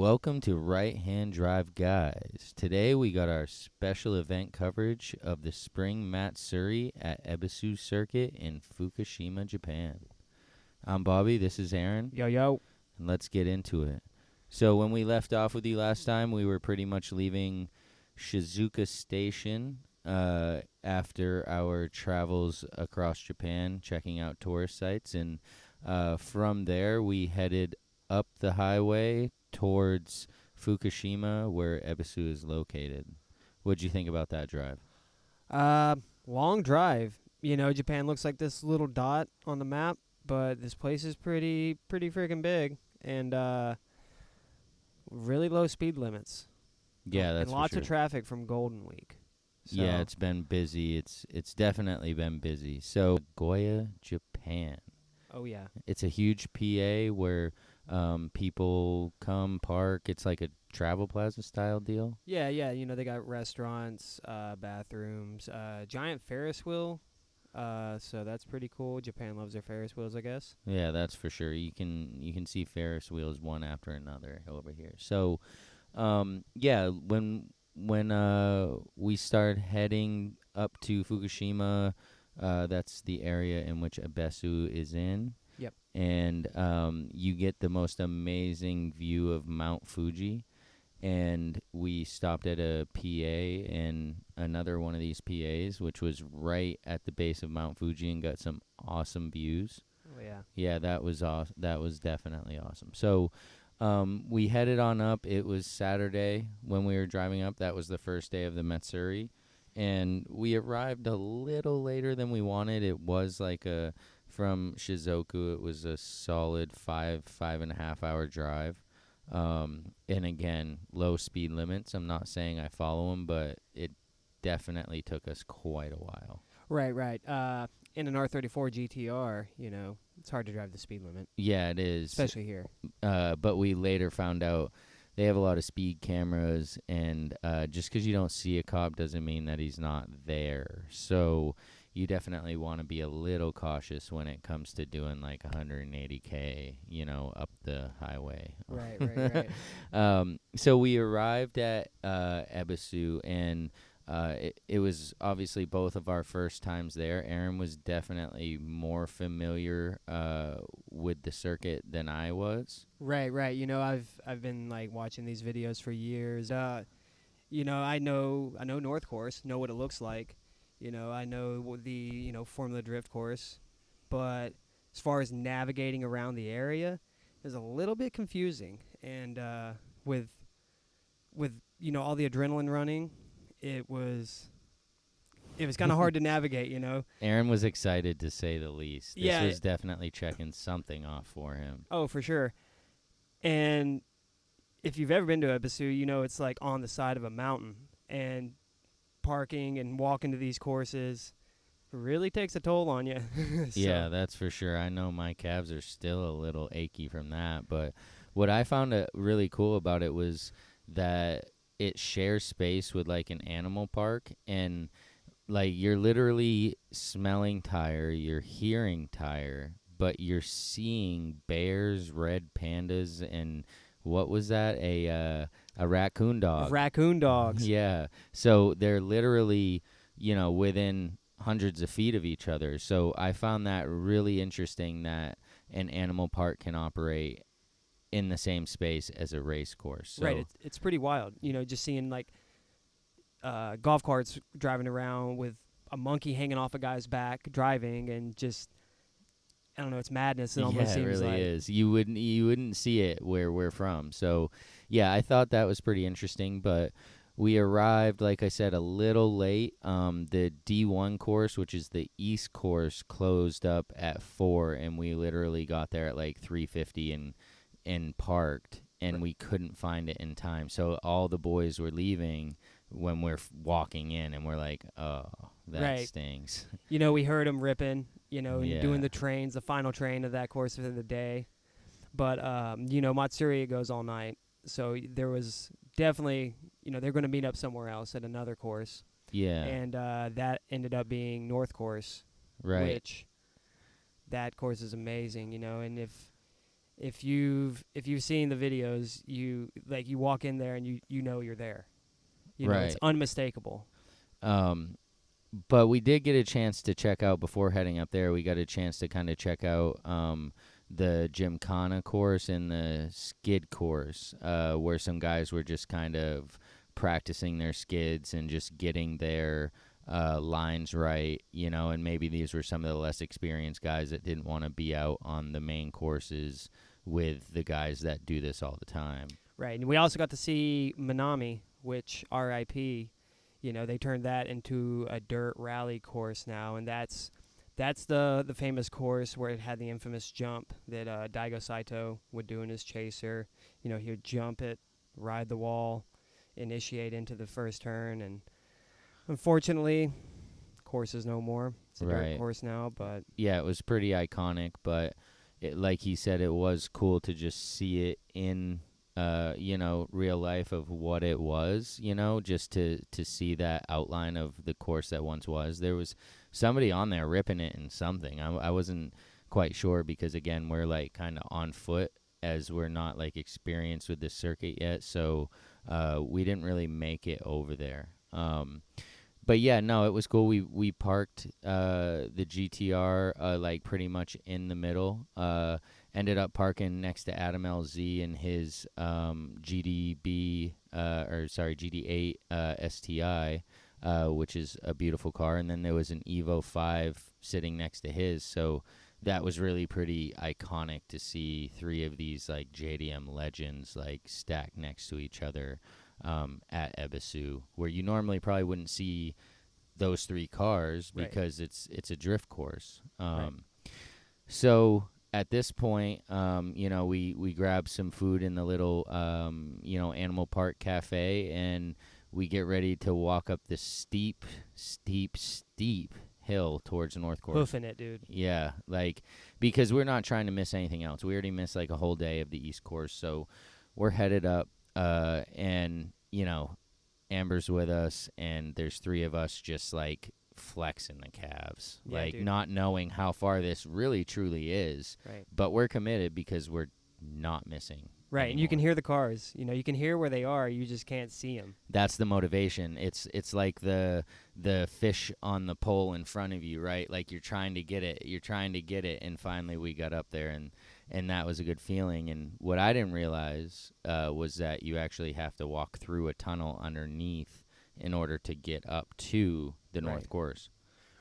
welcome to Right Hand Drive Guys. Today we got our special event coverage of the Spring Matsuri at Ebisu Circuit in Fukushima, Japan. I'm Bobby, this is Aaron, Yo. and let's get into it. So when we left off with you last time, we were pretty much leaving Shizuoka Station after our travels across Japan, checking out tourist sites, and from there we headed up the highway towards Fukushima, where Ebisu is located. What'd you think about that drive? Long drive. You know, Japan looks like this little dot on the map, but this place is pretty freaking big, and really low speed limits. Yeah, that's and lots for sure. of traffic from Golden Week. So, Yeah, it's been busy. It's definitely been busy. So Nagoya, Japan. Oh yeah. It's a huge PA where people come park. It's like a travel plaza style deal. Yeah. You know, they got restaurants, bathrooms, giant Ferris wheel. So that's pretty cool. Japan loves their Ferris wheels, I guess. Yeah, that's for sure. You can see Ferris wheels one after another over here. So, yeah, when we start heading up to Fukushima, that's the area in which Ebisu is in. Yep. And you get the most amazing view of Mount Fuji. And we stopped at a PA in another one of these PAs, which was right at the base of Mount Fuji, and got some awesome views. Oh yeah. Yeah, that was that was definitely awesome. So we headed on up. It was Saturday when we were driving up. That was the first day of the Matsuri, and we arrived a little later than we wanted. It was like from Shizuoka, it was a solid 5.5 hour drive. And again, low speed limits. I'm not saying I follow them, but it definitely took us quite a while. Right. In an R34 GTR, you know, it's hard to drive the speed limit, Yeah, it is. especially here. But we later found out they have a lot of speed cameras, and just because you don't see a cop doesn't mean that he's not there. So you definitely want to be a little cautious when it comes to doing like 180K, you know, up the highway. Right. So we arrived at Ebisu, and it was obviously both of our first times there. Aaron was definitely more familiar with the circuit than I was. Right. You know, I've been like watching these videos for years. You know, I know North Course, know what it looks like. You know, I know the Formula Drift course, but as far as navigating around the area, is a little bit confusing. And with all the adrenaline running, it was kind of hard to navigate. You know. Aaron was excited, to say the least. This Yeah. was definitely checking something off for him. Oh, for sure. And if you've ever been to Ebisu, you know it's like on the side of a mountain, and parking and walking to these courses really takes a toll on you. Yeah, that's for sure. I know my calves are still a little achy from that, but what I found really cool about it was that it shares space with like an animal park, and like you're literally smelling tire, you're hearing tire, but you're seeing bears, red pandas, and what was that? A raccoon dog. Raccoon dogs. Yeah. So they're literally, within hundreds of feet of each other. So I found that really interesting that an animal park can operate in the same space as a race course. So Right. It's pretty wild. You know, just seeing like golf carts driving around with a monkey hanging off a guy's back driving, and just I don't know, it's madness. It almost yeah, seems it really like. is. You wouldn't see it where we're from. So, yeah, I thought that was pretty interesting. But we arrived, like I said, a little late. The D1 course, which is the East course, closed up at 4, and we literally got there at like 3:50 and parked, and we couldn't find it in time. So all the boys were leaving when we're walking in, and we're like, oh, that Right. stings. You know, we heard them ripping. You know, and Yeah. doing the final train of that course within the day. But Matsuri goes all night, so there was definitely they're going to meet up somewhere else at another course. Yeah. And that ended up being North Course, Right. which that course is amazing. And if if you've seen the videos, you walk in there and you know you're there. It's Right. unmistakable. Um, but we did get a chance to check out before heading up there. We got a chance to kind of check out the Gymkhana course and the skid course, where some guys were just kind of practicing their skids and just getting their lines right, and maybe these were some of the less experienced guys that didn't want to be out on the main courses with the guys that do this all the time. Right. And we also got to see Minami, which RIP, they turned that into a dirt rally course now, and that's the famous course where it had the infamous jump that Daigo Saito would do in his chaser. He would jump it, ride the wall, initiate into the first turn, and unfortunately, course is no more. It's a dirt Right. course now, but Yeah, it was pretty iconic, but like he said, it was cool to just see it in real life of what it was, just to see that outline of the course that once was. There was somebody on there ripping it in something. I wasn't quite sure because again, we're like kind of on foot as we're not like experienced with this circuit yet, so we didn't really make it over there. But yeah, no, it was cool. We parked the GTR like pretty much in the middle. Ended up parking next to Adam LZ and his GD8 STI, which is a beautiful car. And then there was an Evo 5 sitting next to his. So that was really pretty iconic to see three of these like JDM legends like stacked next to each other at Ebisu, where you normally probably wouldn't see those three cars because it's a drift course. right. So at this point, we grabbed some food in the little Animal Park Cafe, and we get ready to walk up this steep hill towards the North Course. Hoofing it, dude. Yeah, like because we're not trying to miss anything else. We already missed like a whole day of the East Course, so we're headed up. And Amber's with us, and there's three of us just like flexing the calves, Yeah, like dude. not knowing how far this really truly is. Right. But we're committed because we're not missing. Right, anymore. and you can hear the cars. You can hear where they are. You just can't see them. That's the motivation. It's like the fish on the pole in front of you, right? Like you're trying to get it. You're trying to get it, and finally we got up there, and that was a good feeling. And what I didn't realize was that you actually have to walk through a tunnel underneath in order to get up to the North Course.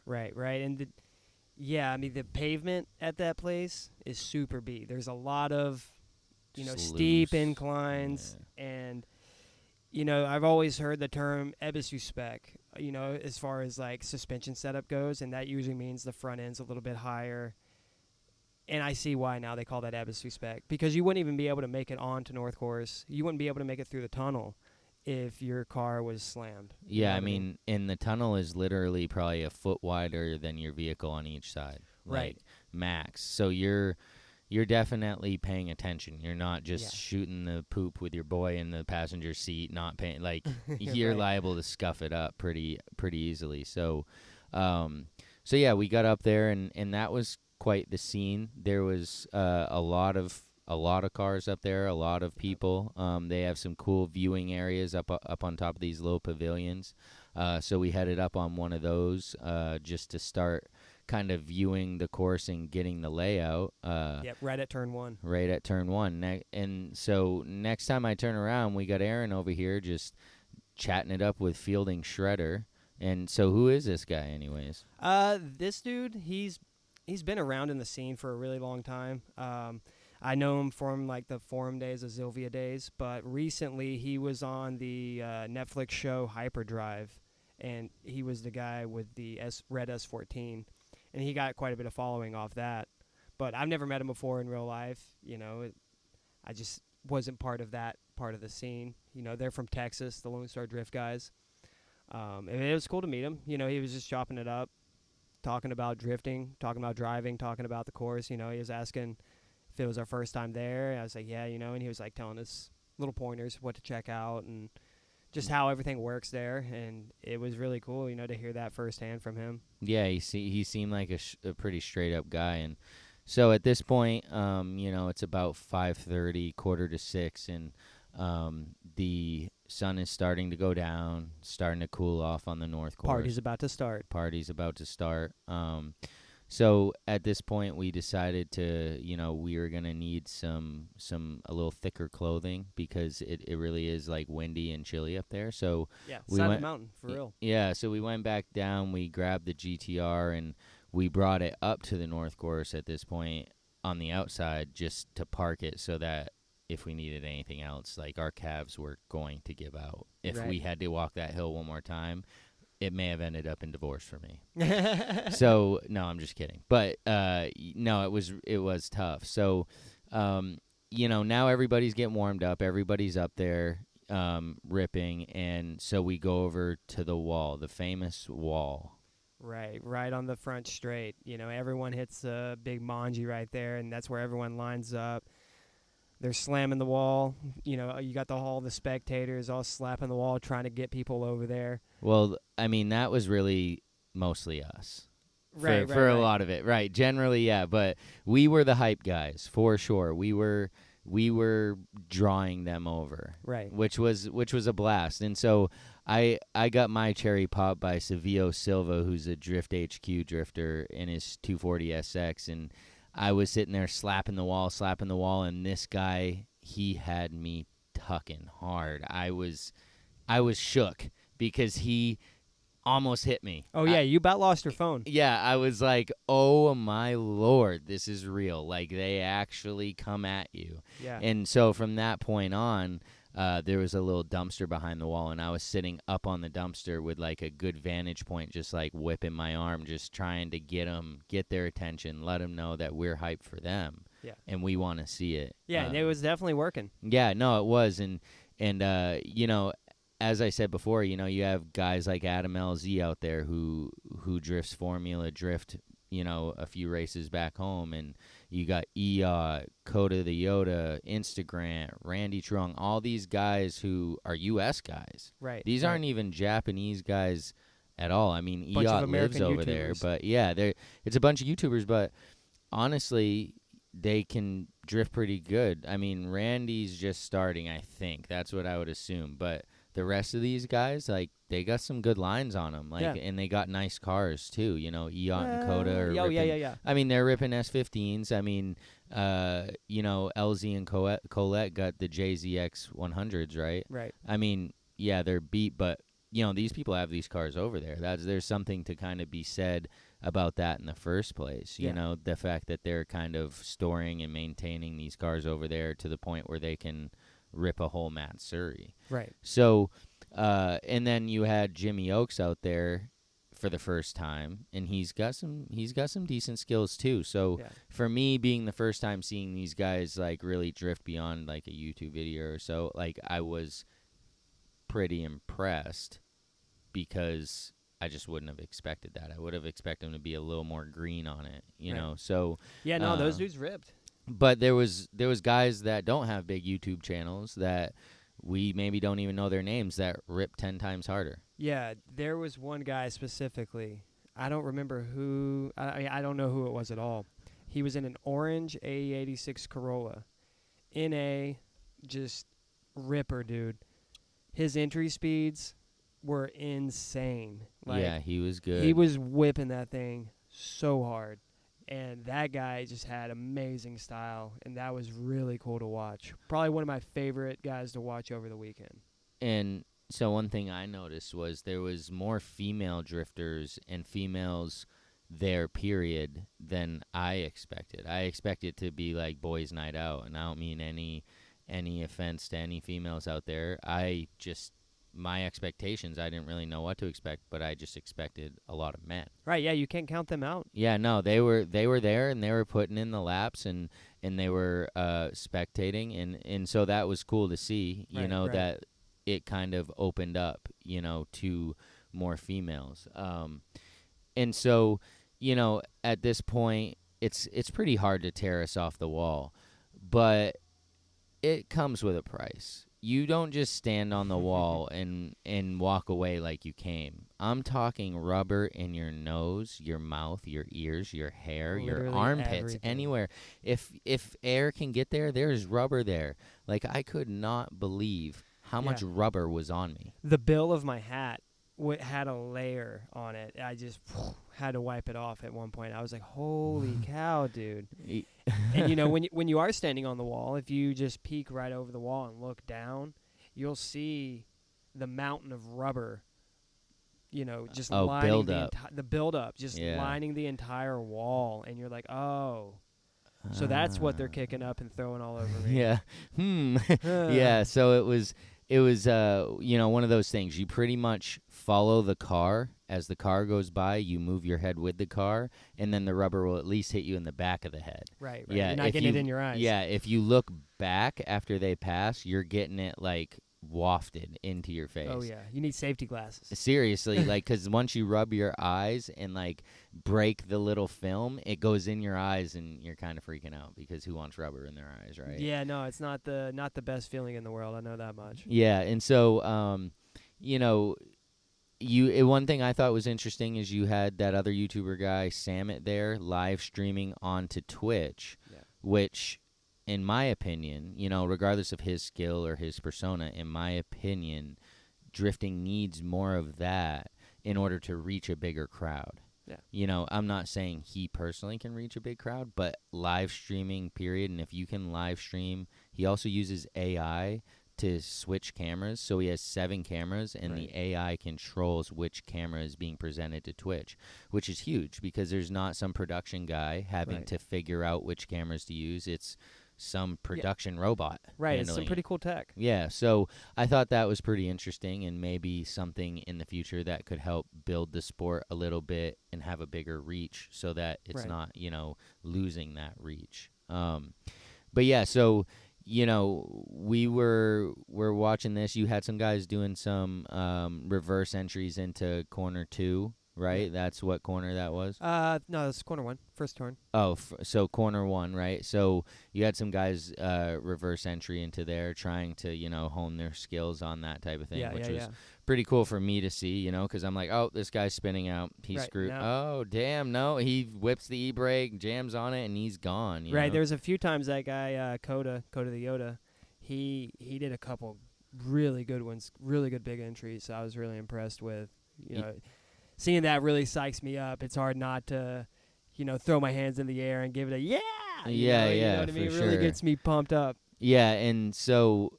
Right, and the pavement at that place is super beat. There's a lot of steep inclines, and I've always heard the term Ebisu spec, as far as like suspension setup goes, and that usually means the front end's a little bit higher. And I see why now they call that Ebisu spec, because you wouldn't even be able to make it onto North Course. You wouldn't be able to make it through the tunnel if your car was slammed. Yeah, I mean, and the tunnel is literally probably a foot wider than your vehicle on each side. Right. Like, max. So you're definitely paying attention. You're not just shooting the poop with your boy in the passenger seat, not paying. Like, you're liable to scuff it up pretty easily. So, yeah, we got up there, and that was quite the scene. There was a lot of cars up there, a lot of people. They have some cool viewing areas up on top of these low pavilions. So we headed up on one of those just to start kind of viewing the course and getting the layout. Right at turn one. Right at turn one. And so next time I turn around, we got Aaron over here just chatting it up with Fielding Shredder. And so who is this guy anyways? This dude, he's been around in the scene for a really long time. I know him from like the forum days, the Zilvia days, but recently he was on the Netflix show Hyperdrive, and he was the guy with the red S14, and he got quite a bit of following off that. But I've never met him before in real life. I just wasn't part of that part of the scene. They're from Texas, the Lone Star Drift guys. And it was cool to meet him. He was just chopping it up, talking about drifting, talking about driving, talking about the course. He was asking if it was our first time there. I was like, yeah, and he was like telling us little pointers of what to check out and just how everything works there. And it was really cool, to hear that firsthand from him. Yeah, he seemed like a pretty straight up guy. And So at this point, it's about 5:30, quarter to 6, and the sun is starting to go down, starting to cool off on the north course. Party's about to start. Party's about to start. So at this point, we decided to, we were gonna need a little thicker clothing because it really is like windy and chilly up there. So Yeah, we side of went, the mountain for real. yeah. So we went back down. We grabbed the GTR and we brought it up to the north course at this point on the outside just to park it so that if we needed anything else, like our calves were going to give out. If we had to walk that hill one more time, it may have ended up in divorce for me. So no, I'm just kidding. But no, it was tough. So now everybody's getting warmed up. Everybody's up there ripping, and so we go over to the wall, the famous wall. Right on the front straight. Everyone hits a big manji right there, and that's where everyone lines up. They're slamming the wall. You got all the spectators all slapping the wall, trying to get people over there. Well, I mean, that was really mostly us. For a lot of it, right? Generally, yeah, but we were the hype guys for sure. We were drawing them over, right? Which was a blast. And so I got my cherry pop by Savio Silva, who's a Drift HQ drifter in his 240 SX, and I was sitting there slapping the wall, and this guy, he had me tucking hard. I was shook because he almost hit me. Oh, yeah, you about lost your phone. Yeah, I was like, oh, my Lord, this is real. Like, they actually come at you. Yeah. And so from that point on, there was a little dumpster behind the wall, and I was sitting up on the dumpster with, like, a good vantage point, just, like, whipping my arm, just trying to get their attention, let them know that we're hyped for them. Yeah. And we want to see it. Yeah, and it was definitely working. Yeah, no, it was. And as I said before, you have guys like Adam LZ out there who drifts Formula Drift, a few races back home, and you got Coda the Yoda, Instagram, Randy Trung, all these guys who are U.S. guys. Right. These aren't even Japanese guys at all. I mean, lives over there, but yeah, it's a bunch of YouTubers, but honestly, they can drift pretty good. I mean, Randy's just starting, I think. That's what I would assume, but the rest of these guys, like, they got some good lines on them, and they got nice cars too. And Coda are ripping. Yeah. I mean, they're ripping S15s. I mean, LZ and Colette got the JZX 100s, right? Right. I mean, yeah, they're beat, but these people have these cars over there. There's something to kind of be said about that in the first place. The fact that they're kind of storing and maintaining these cars over there to the point where they can rip a whole Matsuri. Right. So, and then you had Jimmy Oakes out there for the first time, and he's got some decent skills too. So for me, being the first time seeing these guys like really drift beyond like a YouTube video or so, like I was pretty impressed because I just wouldn't have expected that. I would have expected them to be a little more green on it, you know. So yeah, no, those dudes ripped. But there was guys that don't have big YouTube channels that we maybe don't even know their names that rip 10 times harder. Yeah, there was one guy specifically. I don't remember who. I don't know who it was at all. He was in an orange AE86 Corolla. Just ripper, dude. His entry speeds were insane. Yeah, he was good. He was whipping that thing so hard. And that guy just had amazing style, and that was really cool to watch. Probably one of my favorite guys to watch over the weekend. And so one thing I noticed was there was more female drifters and females there, period, than I expected. I expected to be like boys' night out, and I don't mean any offense to any females out there. My expectations, I didn't really know what to expect, but I just expected a lot of men. Right, yeah, you can't count them out. Yeah, no, they were there, and they were putting in the laps, and they were spectating, and so that was cool to see, that it kind of opened up, to more females. And so, at this point, it's pretty hard to tear us off the wall, but it comes with a price. you don't just stand on the wall and walk away like you came. I'm talking rubber in your nose, your mouth, your ears, your hair, your Literally armpits, everything. anywhere. If air can get there, there's rubber there. Like, I could not believe how Yeah. much rubber was on me. The bill of my hat had a layer on it. I just had to wipe it off at one point. I was like, "Holy cow, dude!" And when you are standing on the wall, if you just peek right over the wall and look down, you'll see the mountain of rubber. Just Oh, lining build up. the buildup, just Yeah. lining the entire wall, and you're like, "Oh." So that's what they're kicking up and throwing all over me. Yeah. Yeah, so it was one of those things. You pretty much follow the car. As the car goes by, you move your head with the car, and then the rubber will at least hit you in the back of the head. Right. Yeah, You're not if getting you, it in your eyes. Yeah, if you look back after they pass, you're getting it like wafted into your face. Oh yeah. You need safety glasses. Seriously, like, because once you rub your eyes and like break the little film, it goes in your eyes, and you're kind of freaking out because who wants rubber in their eyes, right? Yeah, no, it's not the best feeling in the world. I know that much. Yeah, and so one thing I thought was interesting is you had that other YouTuber guy, Samit, there live streaming onto Twitch, Yeah. which, in my opinion, regardless of his skill or his persona, in my opinion, drifting needs more of that in order to reach a bigger crowd. Yeah. I'm not saying he personally can reach a big crowd, but live streaming, period. And if you can live stream, he also uses AI to switch cameras. So he has 7 cameras, and Right. the AI controls which camera is being presented to Twitch, which is huge because there's not some production guy having Right. to figure out which cameras to use. It's some production robot. Right. It's some handling pretty it. cool tech. Yeah, so I thought that was pretty interesting, and maybe something in the future that could help build the sport a little bit and have a bigger reach, so that it's Right. not, losing that reach. But yeah, so we're watching this. You had some guys doing some reverse entries into corner 2, right? Yeah. That's what corner that was. No, that's corner 1, first turn. Oh, so corner 1, right? So you had some guys reverse entry into there, trying to hone their skills on that type of thing, Yeah, which yeah, was yeah. pretty cool for me to see, because I'm like, oh, this guy's spinning out, he's Right, screwed. no. Oh, damn, no, he whips the e-brake, jams on it, and he's gone. You Right. know? There's a few times that guy Coda the Yoda, he did a couple really good ones, really good big entries. So I was really impressed with seeing that really psychs me up. It's hard not to throw my hands in the air and give it a yeah. Yeah, You yeah, know what I mean? for It really sure. gets me pumped up. Yeah, and so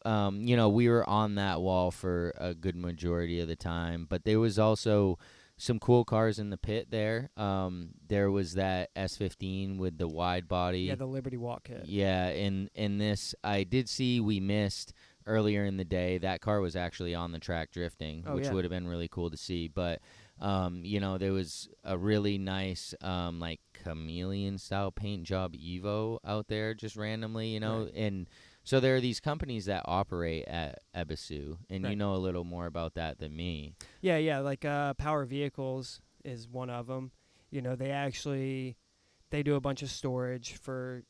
we were on that wall for a good majority of the time, but there was also some cool cars in the pit there. There was that S15 with the wide body. Yeah, the Liberty Walk kit. Yeah, and this I did see we missed earlier in the day. That car was actually on the track drifting, Oh, which yeah. would have been really cool to see. But there was a really nice like chameleon style paint job Evo out there just randomly, Right. and so there are these companies that operate at Ebisu, and you Right. know a little more about that than me. Yeah, like Power Vehicles is one of them. They do a bunch of storage for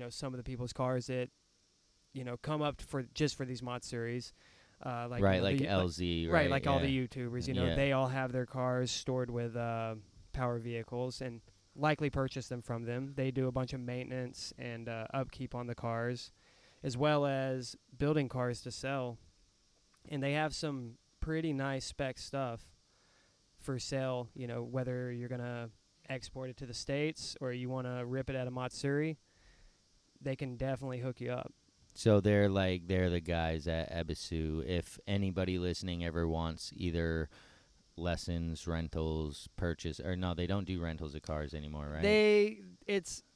some of the people's cars that come up for these Matsuris. Like Right, like LZ, right? like all yeah. the YouTubers. Yeah. They all have their cars stored with Power Vehicles and likely purchase them from them. They do a bunch of maintenance and upkeep on the cars, as well as building cars to sell. And they have some pretty nice spec stuff for sale, whether you're going to export it to the States or you want to rip it at a Matsuri, they can definitely hook you up. So they're the guys at Ebisu. If anybody listening ever wants either lessons, rentals, purchase, or no, they don't do rentals of cars anymore, right?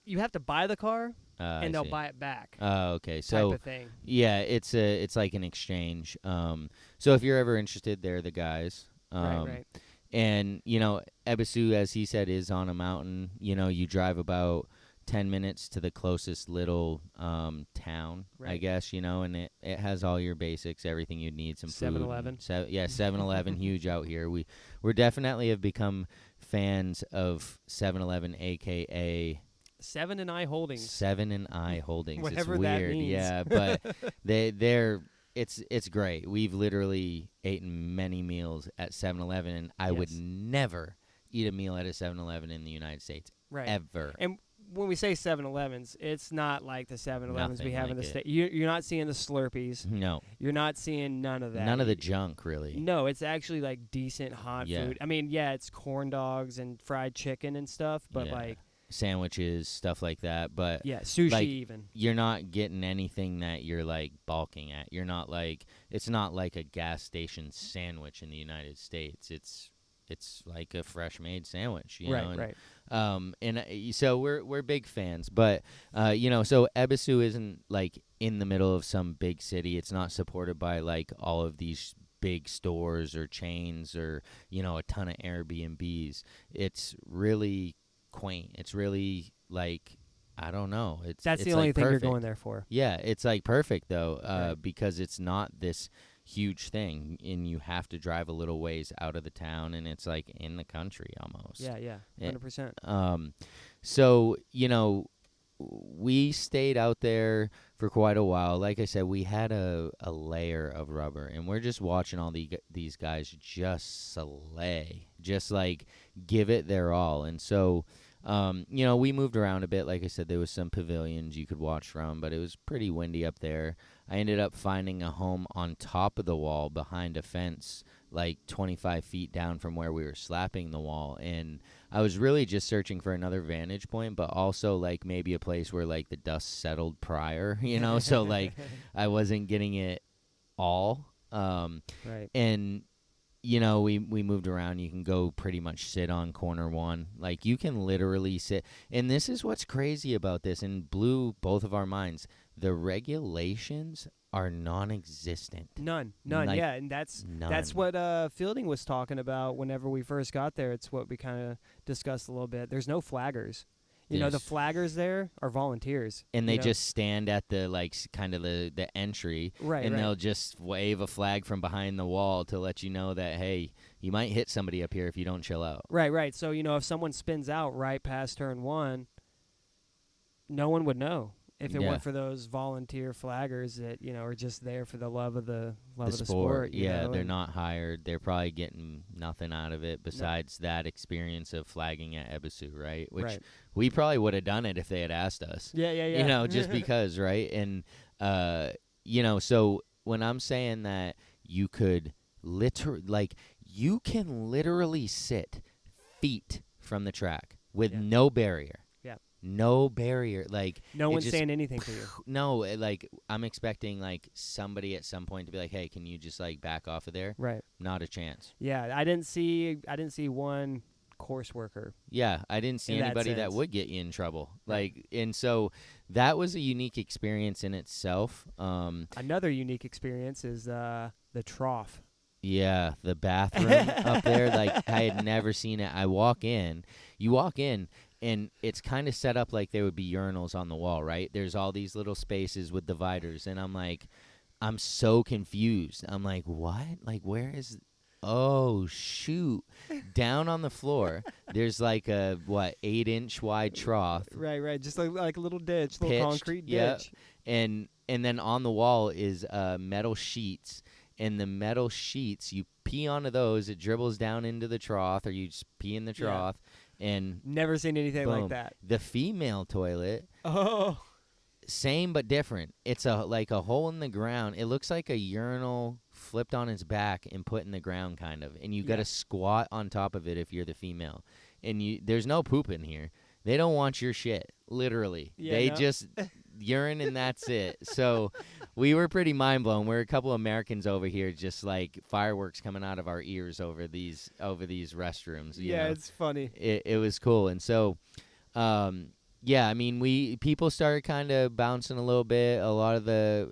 You have to buy the car I and they'll see. buy it back. Oh, okay. Type So of thing. yeah, it's like an exchange. So if you're ever interested, they're the guys. Right. And Ebisu, as he said, is on a mountain. You drive about 10 minutes to the closest little town, I Right. guess, and it has all your basics, everything you'd need, some 7-Eleven. food. Yeah, 7-Eleven, huge out here. We're definitely have become fans of 7-Eleven, a.k.a. 7 and I Holdings. 7 and I Holdings. Whatever it's that weird, means. yeah, but they're it's great. We've literally eaten many meals at 7-Eleven, and I would Yes. never eat a meal at a 7-Eleven in the United States Right. ever. And when we say 7-Elevens, it's not like the 7-Elevens we Nothing have in like the it. state. You're not seeing the Slurpees. No, You're not seeing none of that. none of the junk really. No, it's actually like decent hot Yeah. food. I mean, yeah, it's corn dogs and fried chicken and stuff, but Yeah. like, Sandwiches, stuff like that. But yeah, sushi like, even. you're not getting anything that you're like balking at. You're not like, it's not like a gas station sandwich in the United States. It's like a fresh made sandwich, you Right, know. And, right. So we're big fans, but so Ebisu isn't like in the middle of some big city. It's not supported by like all of these big stores or chains or a ton of Airbnbs. It's really quaint. It's really like, I don't know. That's it's the only like thing you're perfect. going there for. Yeah, it's like perfect though, Right. because it's not this huge thing, and you have to drive a little ways out of the town, and it's like in the country almost. Yeah, yeah, Yeah. 100%. So we stayed out there for quite a while. Like I said, we had a layer of rubber, and we're just watching all these guys just slay, just like give it their all. And so, we moved around a bit. Like I said, there was some pavilions you could watch from, but it was pretty windy up there. I ended up finding a home on top of the wall behind a fence, like 25 feet down from where we were slapping the wall. And I was really just searching for another vantage point, but also like maybe a place where like the dust settled prior, so like I wasn't getting it all. Right. And we moved around. You can go pretty much sit on corner one. Like, you can literally sit. And this is what's crazy about this and blew both of our minds. The regulations are non-existent. None. Like, Yeah, and that's none. what Fielding was talking about whenever we first got there. It's what we kind of discussed a little bit. There's no flaggers. The Yes. flaggers there are volunteers. And they just stand at the like kind of the entry, Right, and right. they'll just wave a flag from behind the wall to let you know that, hey, you might hit somebody up here if you don't chill out. Right, right. So, if someone spins out right past turn one, no one would know if it Yeah. weren't for those volunteer flaggers that, are just there for the love of the The sport. Yeah, they're and- not hired. They're probably getting nothing out of it besides that experience of flagging at Ebisu, right? Which Right. we probably would have done it if they had asked us. Yeah, yeah, yeah. Just because, right? And so when I'm saying that you could you can literally sit feet from the track with Yeah. no barrier. Yeah. No barrier. Like, No it one's just saying anything to you. No, like, I'm expecting like somebody at some point to be like, "Hey, can you just like back off of there?" Right. Not a chance. Yeah, I didn't see one course worker. Yeah, I didn't see In that anybody that sense. would get you in trouble. Right. Like, and so that was a unique experience in itself. Another unique experience is the trough. Yeah, the bathroom up there, like, I had never seen it. You walk in, and it's kind of set up like there would be urinals on the wall, right? There's all these little spaces with dividers, and I'm so confused. I'm like, what? Like, where is? Oh, shoot! Down on the floor, there's like a 8-inch wide trough, Right, right. Just like a little ditch, little pitched, concrete yeah. ditch. and then on the wall is metal sheets. And the metal sheets, you pee onto those, it dribbles down into the trough, or you just pee in the Yeah. trough, and Never seen anything boom. like that. The female toilet, Oh. same but different. It's like a hole in the ground. It looks like a urinal flipped on its back and put in the ground, kind of. And you got to Yeah. squat on top of it if you're the female. And there's no poop in here. They don't want your shit, literally. Yeah, They no. just urine and that's it. So we were pretty mind blown. We're a couple Americans over here, just like fireworks coming out of our ears over these restrooms. you Yeah, know? it's funny. It was cool. And so, yeah, I mean, people started kind of bouncing a little bit. A lot of the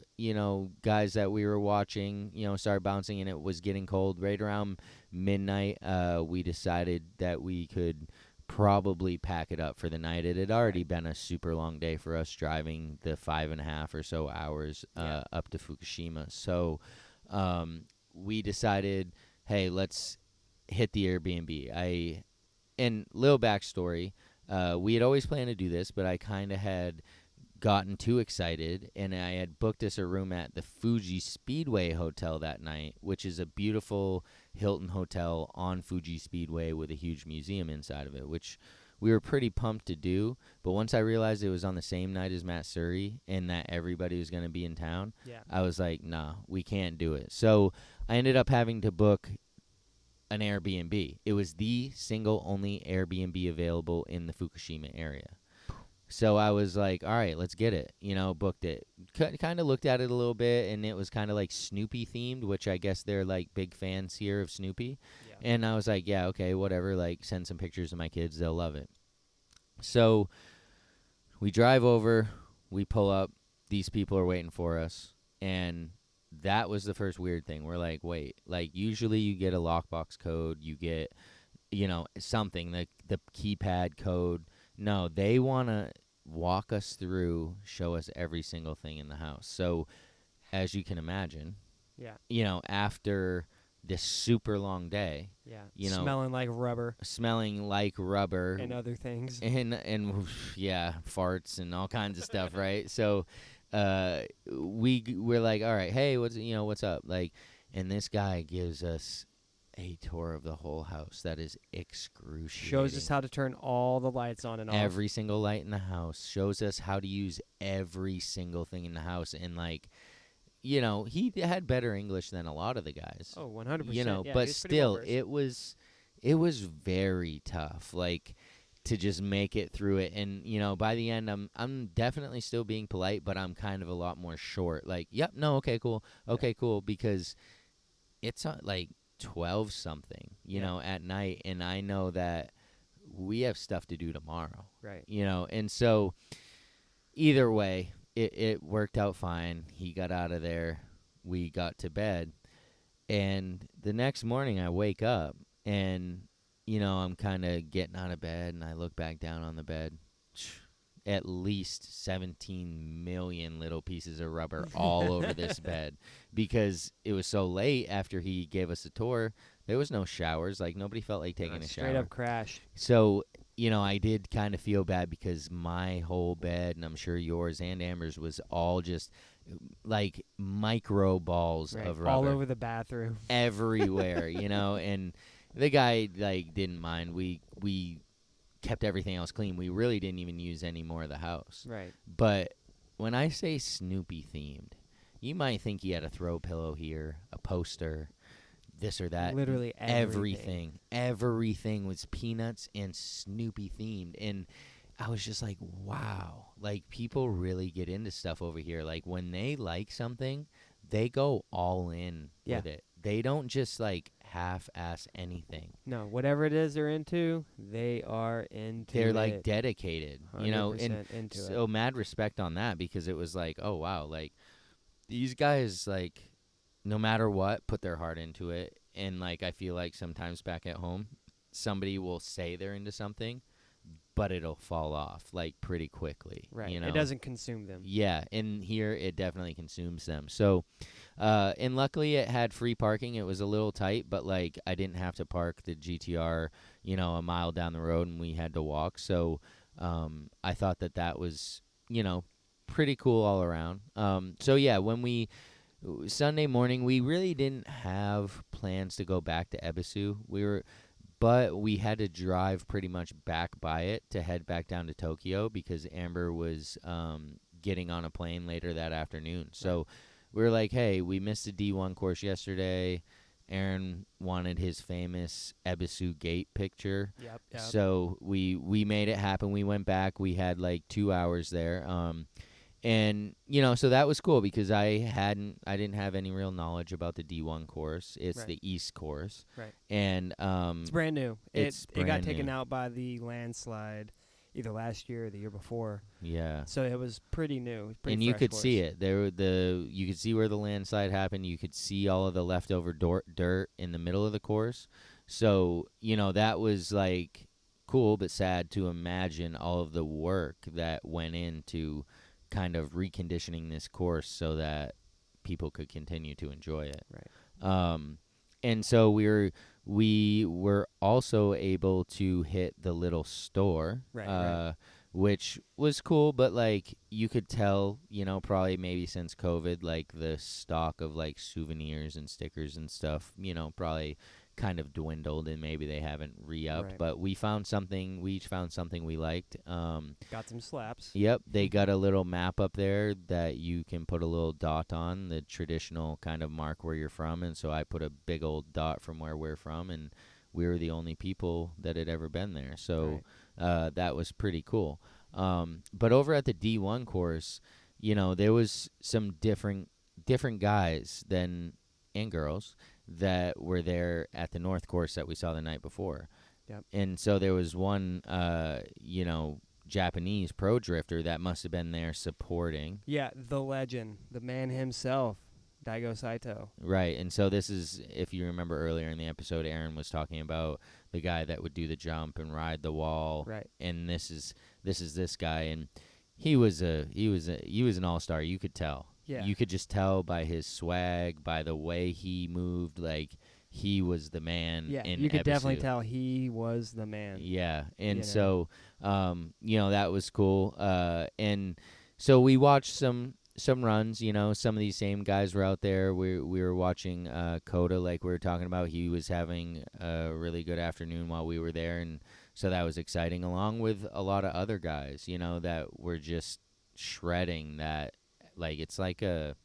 guys that we were watching, started bouncing, and it was getting cold. Right around midnight, we decided that we could probably pack it up for the night. It had already been a super long day for us, driving the 5.5 or so hours up to Fukushima. So we decided, hey, let's hit the Airbnb. And little backstory, we had always planned to do this, but I kind of had gotten too excited, and I had booked us a room at the Fuji Speedway Hotel that night, which is a beautiful Hilton hotel on Fuji Speedway with a huge museum inside of it, which we were pretty pumped to do. But once I realized it was on the same night as Matsuri and that everybody was going to be in town, Yeah. I was like, nah, we can't do it. So I ended up having to book an Airbnb. It was the single only Airbnb available in the Fukushima area. So I was like, all right, let's get it. Booked it. Kind of looked at it a little bit, and it was kind of like Snoopy themed, which I guess they're like big fans here of Snoopy. Yeah. And I was like, yeah, okay, whatever. Like, send some pictures of my kids. They'll love it. So we drive over. We pull up. These people are waiting for us. And that was the first weird thing. We're like, wait. Like, usually you get a lockbox code. You get, something, the keypad code. No, they want to walk us through, show us every single thing in the house. So, as you can imagine, Yeah. After this super long day, Yeah. Smelling like rubber and other things. and yeah, farts and all kinds of stuff, right? So, we're like, all right, hey, what's up? Like, and this guy gives us a tour of the whole house that is excruciating. Shows us how to turn all the lights on and off. Every single light in the house. Shows us how to use every single thing in the house. And, like, he had better English than a lot of the guys. Oh, 100%. Yeah, but still, it was very tough, like, to just make it through it. And, by the end, I'm definitely still being polite, but I'm kind of a lot more short. Like, yep, no, okay, cool, because it's like 12 something, at night, and I know that we have stuff to do tomorrow. Right. And so either way, it worked out fine. He got out of there. We got to bed. And the next morning I wake up and, I'm kind of getting out of bed, and I look back down on the bed. At least 17 million little pieces of rubber all over this bed, because it was so late after he gave us a tour. There was no showers. Like, nobody felt like taking a shower. Straight up crash. So, I did kind of feel bad, because my whole bed, and I'm sure yours and Amber's, was all just like micro balls of rubber all over the bathroom, everywhere. And the guy, like, didn't mind. We kept everything else clean. We really didn't even use any more of the house. Right. But when I say Snoopy themed, you might think he had a throw pillow here, a poster, this or that. Literally everything. Everything was Peanuts and Snoopy themed. And I was just like, wow. Like, people really get into stuff over here. Like, when they like something, they go all in with it. They don't just, like, half-ass anything. No, whatever it is they're into, they are into They're, it. like, dedicated, and into so it. mad respect on that, because it was like, oh, wow, like, these guys, like, no matter what, put their heart into it. And, like, I feel like sometimes back at home, somebody will say they're into something, but it'll fall off, like, pretty quickly. Right. It doesn't consume them. Yeah, and here it definitely consumes them. So, and luckily it had free parking. It was a little tight, but, like, I didn't have to park the GTR, a mile down the road, and we had to walk. So, I thought that was, pretty cool all around. So yeah, Sunday morning, we really didn't have plans to go back to Ebisu. But we had to drive pretty much back by it to head back down to Tokyo, because Amber was getting on a plane later that afternoon. So we were like, hey, we missed the D1 course yesterday. Aaron wanted his famous Ebisu gate picture. Yep. So we made it happen. We went back. We had like 2 hours there. And, so that was cool, because I didn't have any real knowledge about the D1 course. It's the East course. Right. And it's brand new. It got brand taken new. out by the landslide either last year or the year before. Yeah. So it was pretty new. And you could see it. You could see where the landslide happened. You could see all of the leftover dirt in the middle of the course. So, that was like cool but sad to imagine all of the work that went into kind of reconditioning this course so that people could continue to enjoy it. Right. And so we were also able to hit the little store. Right. which was cool, but like you could tell, probably maybe since COVID, like the stock of like souvenirs and stickers and stuff, probably kind of dwindled and maybe they haven't re-upped. Right. But we each found something we liked. Got some slaps. Yep, they got a little map up there that you can put a little dot on, the traditional kind of mark where you're from. And so I put a big old dot from where we're from, and we were the only people that had ever been there. So Right. that was pretty cool. But over at the D1 course, there was some different guys and girls that were there at the North course that we saw the night before. Yep. And so there was one, Japanese pro drifter that must have been there supporting. Yeah, the legend, the man himself, Daigo Saito. Right. And so this is, if you remember earlier in the episode, Aaron was talking about the guy that would do the jump and ride the wall. Right. And this is this guy, and he was an all-star. You could tell. Yeah. You could just tell by his swag, by the way he moved, like he was the man. Yeah, in you could definitely Ebisu. tell he was the man. Yeah, and You know. so that was cool. And so we watched some runs. Some of these same guys were out there. We were watching Coda, like we were talking about. He was having a really good afternoon while we were there, and so that was exciting. Along with a lot of other guys, that were just shredding that. Like it's like a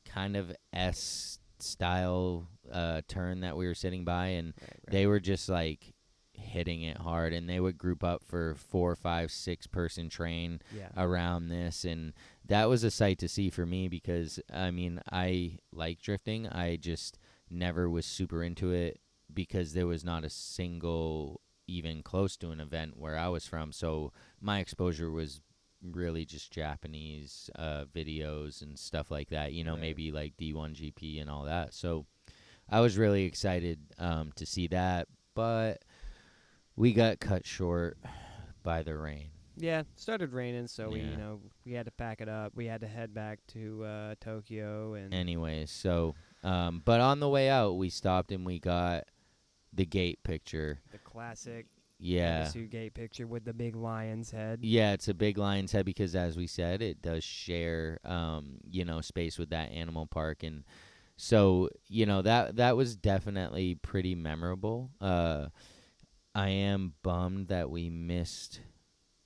kind of S style turn that we were sitting by, and Right. they were just like hitting it hard, and they would group up for 4, 5, 6 person train Yeah. around this, and that was a sight to see for me because I mean I like drifting. I just never was super into it because there was not a single even close to an event where I was from, so my exposure was really just Japanese videos and stuff like that, Right. maybe like D1 GP and all that. So I was really excited to see that, but we got cut short by the rain. Yeah, started raining, so Yeah. we had to pack it up. We had to head back to Tokyo and Anyways, so but on the way out, we stopped and we got the gate picture. the classic Yeah. Ebisu gate picture with the big lion's head. Yeah, it's a big lion's head because, as we said, it does share, space with that animal park, and so that was definitely pretty memorable. I am bummed that we missed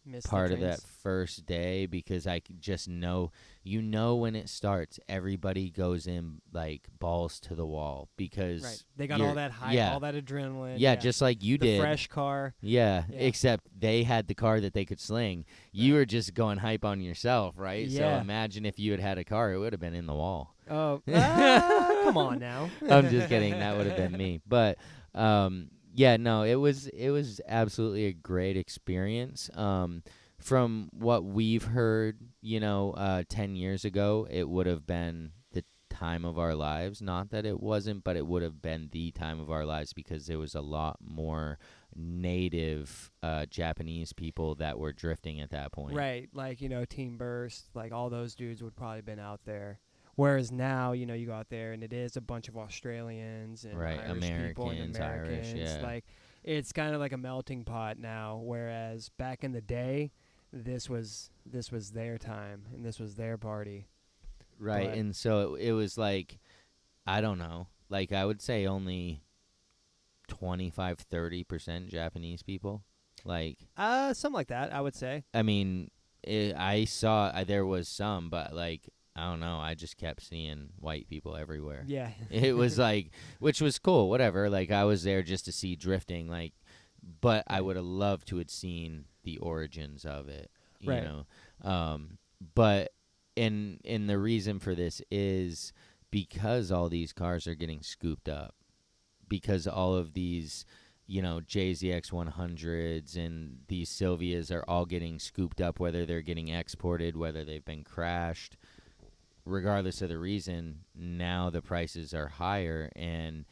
Missed part the of that drinks. first day because I could just know, when it starts, everybody goes in like balls to the wall because Right. They got you're- all that hype, yeah, all that adrenaline. yeah, just like you the did. fresh car. Yeah, Yeah. except they had the car that they could sling. You were just going hype on yourself, right? So Yeah. imagine if you had had a car, it would have been in the wall. Oh, come on now. I'm just kidding. That would have been me. But yeah, no, it was absolutely a great experience. From what we've heard, 10 years ago, it would have been the time of our lives. Not that it wasn't, but it would have been the time of our lives because there was a lot more native Japanese people that were drifting at that point. Right, like Team Burst, like all those dudes would probably been out there. Whereas now, you go out there and it is a bunch of Australians and Right, Irish people and Americans, Irish, Americans. yeah. Like it's kind of like a melting pot now. Whereas back in the day, this was their time and this was their party. Right, But- and so it was like, I don't know, like I would say only 25-30% Japanese people. Like, Something like that, I would say. I mean, I saw there was some, but like I don't know, I just kept seeing white people everywhere. Yeah. It was like, which was cool, whatever. Like I was there just to see drifting, like, but I Right. would have loved to have seen the origins of it, Right. But in the reason for this is because all these cars are getting scooped up, because all of these, JZX 100s and these Sylvias are all getting scooped up, whether they're getting exported, whether they've been crashed. Regardless of the reason, now the prices are higher, and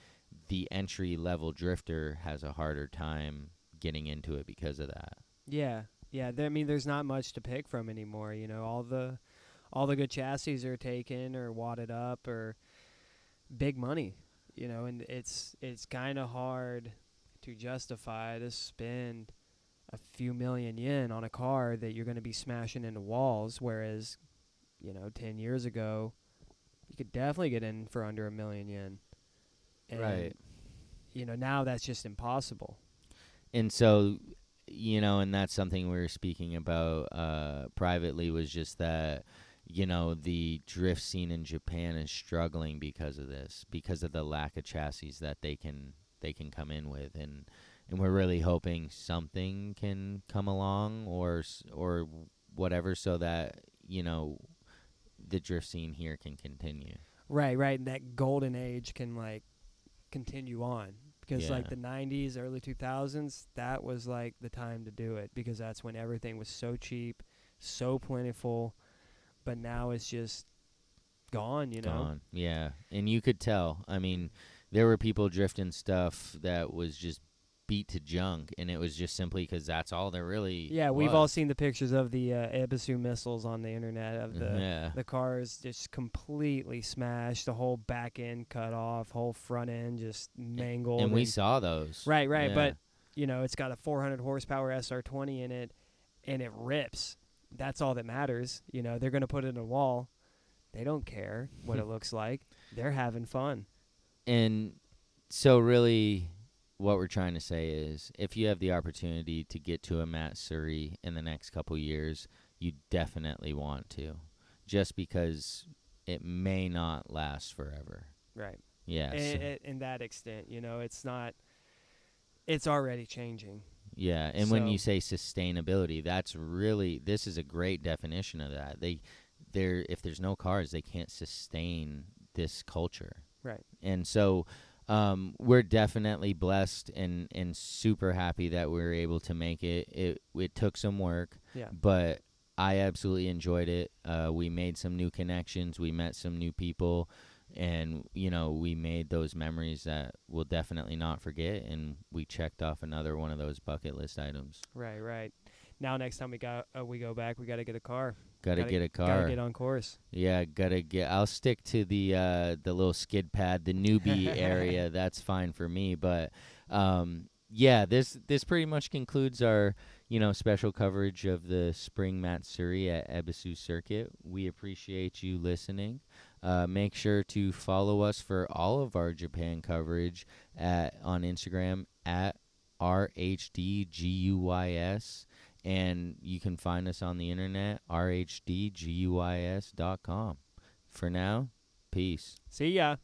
the entry-level drifter has a harder time getting into it because of that. Yeah. Yeah. There's not much to pick from anymore. All the good chassis are taken or wadded up or big money. And it's kind of hard to justify to spend a few million yen on a car that you're going to be smashing into walls, whereas 10 years ago you could definitely get in for under a million yen, Right. and now that's just impossible. And so, and that's something we were speaking about privately, was just that, the drift scene in Japan is struggling because of this, because of the lack of chassis that they can come in with, and we're really hoping something can come along, or whatever, so that the drift scene here can continue. Right, and that golden age can like continue on, because Yeah. like the 90s, early 2000s, that was like the time to do it, because that's when everything was so cheap, so plentiful. But now it's just gone. Gone. Yeah. And you could tell. I mean, there were people drifting stuff that was just beat to junk, and it was just simply because that's all there really Yeah, we've all was. seen the pictures of the Ebisu missiles on the internet of Yeah. the cars just completely smashed, the whole back end cut off, whole front end just mangled. And we saw those. Right, Yeah. but it's got a 400 horsepower SR20 in it, and it rips. That's all that matters. They're going to put it in a wall. They don't care what it looks like. They're having fun. And so, really, what we're trying to say is, if you have the opportunity to get to a Matsuri in the next couple years, you definitely want to, just because it may not last forever. Right. Yes. In that extent, it's not. It's already changing. Yeah, and when So- you say sustainability, this is a great definition of that. If there's no cars, they can't sustain this culture. Right. And so we're definitely blessed and super happy that we were able to make it. It took some work, Yeah. but I absolutely enjoyed it. We made some new connections. We met some new people. And, we made those memories that we'll definitely not forget. And we checked off another one of those bucket list items. Right. Now, next time we go back, we got to get a car. Gotta get a car. Gotta get on course. Yeah, I'll stick to the little skid pad, the newbie area. That's fine for me. But yeah, this pretty much concludes our special coverage of the Spring Matsuri at Ebisu Circuit. We appreciate you listening. Make sure to follow us for all of our Japan coverage on Instagram at RHDGUYS. And you can find us on the internet, rhdguys.com. For now, peace. See ya.